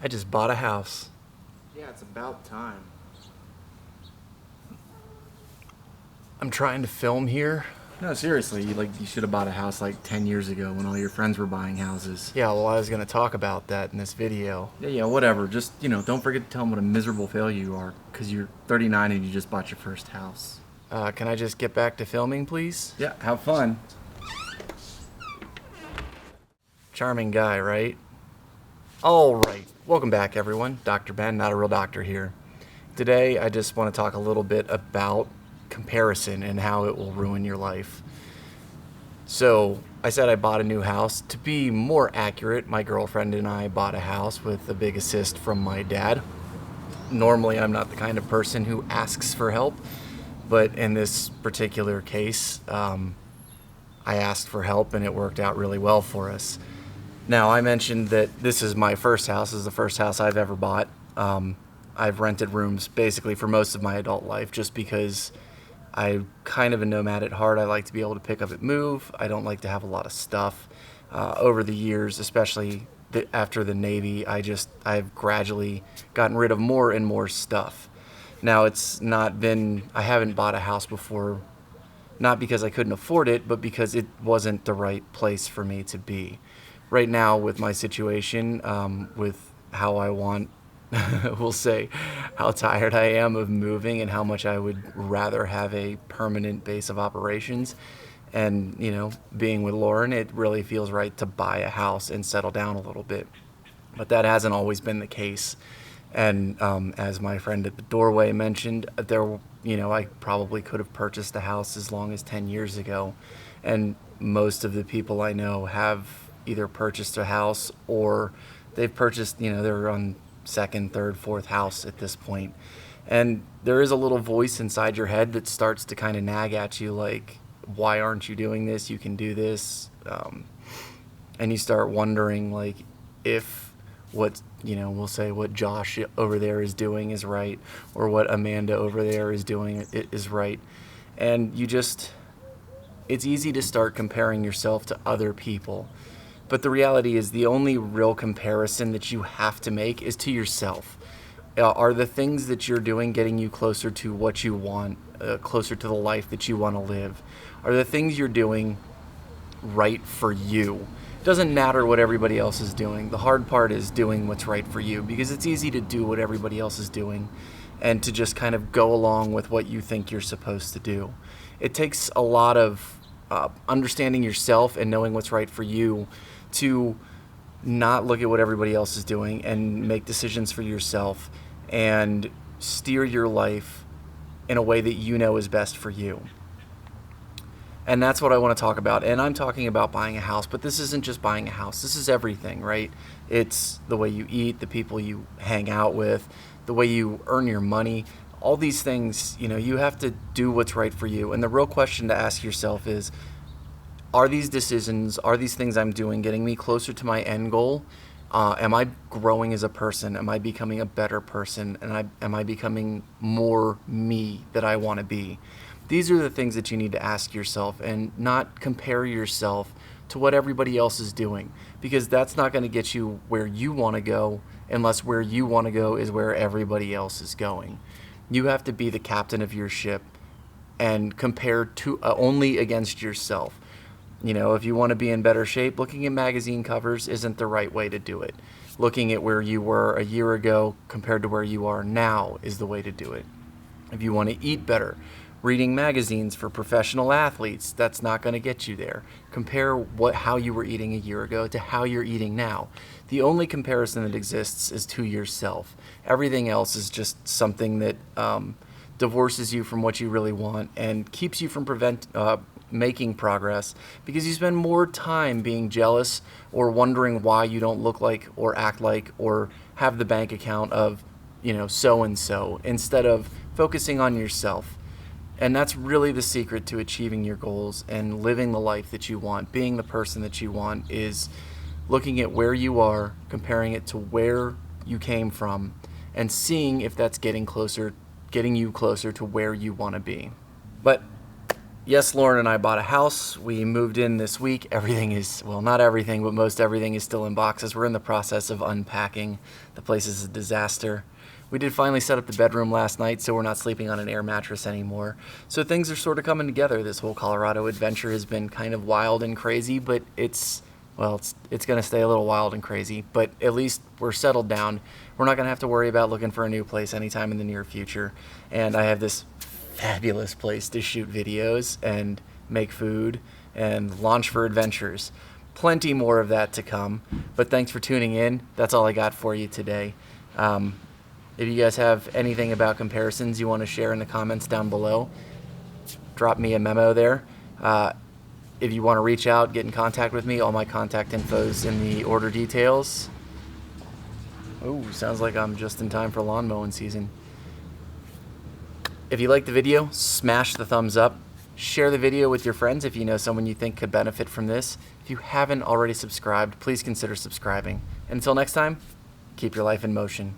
I just bought a house. Yeah, it's about time. I'm trying to film here. No, seriously, you should have bought a house like 10 years ago when all your friends were buying houses. Yeah, well, I was going to talk about that in this video. Yeah, whatever. Just, don't forget to tell them what a miserable failure you are because you're 39 and you just bought your first house. Can I just get back to filming, please? Yeah, have fun. Charming guy, right? All right. Welcome back, everyone. Dr. Ben, not a real doctor here. Today, I just want to talk a little bit about comparison and how it will ruin your life. So, I said I bought a new house. To be more accurate, my girlfriend and I bought a house with a big assist from my dad. Normally, I'm not the kind of person who asks for help, but in this particular case, I asked for help and it worked out really well for us. Now, I mentioned that this is my first house. This is the first house I've ever bought. I've rented rooms basically for most of my adult life just because I'm kind of a nomad at heart. I like to be able to pick up and move. I don't like to have a lot of stuff. Over the years, especially after the Navy, I've gradually gotten rid of more and more stuff. Now, I haven't bought a house before, not because I couldn't afford it, but because it wasn't the right place for me to be. Right now, with my situation, with how I want, we'll say, how tired I am of moving and how much I would rather have a permanent base of operations. And, being with Lauren, it really feels right to buy a house and settle down a little bit. But that hasn't always been the case. And as my friend at the doorway mentioned, I probably could have purchased a house as long as 10 years ago. And most of the people I know have either purchased a house or they've purchased, they're on second, third, fourth house at this point. And there is a little voice inside your head that starts to kind of nag at you like, why aren't you doing this? You can do this. And you start wondering like if we'll say what Josh over there is doing is right or what Amanda over there is doing is right. And it's easy to start comparing yourself to other people. But the reality is the only real comparison that you have to make is to yourself. Are the things that you're doing getting you closer to what you want, closer to the life that you want to live? Are the things you're doing right for you? It doesn't matter what everybody else is doing. The hard part is doing what's right for you because it's easy to do what everybody else is doing and to just kind of go along with what you think you're supposed to do. It takes a lot of understanding yourself and knowing what's right for you to not look at what everybody else is doing and make decisions for yourself and steer your life in a way that you know is best for you. And that's what I want to talk about. And I'm talking about buying a house, but this isn't just buying a house. This is everything, right? It's the way you eat, the people you hang out with, the way you earn your money. All these things, you have to do what's right for you. And the real question to ask yourself is, are these decisions, are these things I'm doing getting me closer to my end goal? Am I growing as a person? Am I becoming a better person? And am I becoming more me that I want to be? These are the things that you need to ask yourself and not compare yourself to what everybody else is doing, because that's not going to get you where you want to go unless where you want to go is where everybody else is going. You have to be the captain of your ship and compare to only against yourself. If you want to be in better shape, looking at magazine covers isn't the right way to do it. Looking at where you were a year ago compared to where you are now is the way to do it. If you want to eat better, reading magazines for professional athletes, that's not going to get you there. Compare how you were eating a year ago to how you're eating now. The only comparison that exists is to yourself. Everything else is just something that divorces you from what you really want and keeps you from making progress because you spend more time being jealous or wondering why you don't look like or act like or have the bank account of, so and so, instead of focusing on yourself. And that's really the secret to achieving your goals and living the life that you want. Being the person that you want is looking at where you are, comparing it to where you came from, and seeing if that's getting you closer to where you want to be. But Yes, Lauren and I bought a house. We moved in this week. Everything is, well, not everything, but most everything is still in boxes. We're in the process of unpacking. The place is a disaster. We did finally set up the bedroom last night, so we're not sleeping on an air mattress anymore. So things are sort of coming together. This whole Colorado adventure has been kind of wild and crazy, but it's going to stay a little wild and crazy. But at least we're settled down. We're not going to have to worry about looking for a new place anytime in the near future. And I have this fabulous place to shoot videos and make food and launch for adventures. Plenty more of that to come. But thanks for tuning in. That's all I got for you today. If you guys have anything about comparisons you want to share in the comments down below, drop me a memo there. If you want to reach out, get in contact with me, all my contact info's in the order details. Oh, sounds like I'm just in time for lawn mowing season. If you liked the video, smash the thumbs up. Share the video with your friends if you know someone you think could benefit from this. If you haven't already subscribed, please consider subscribing. And until next time, keep your life in motion.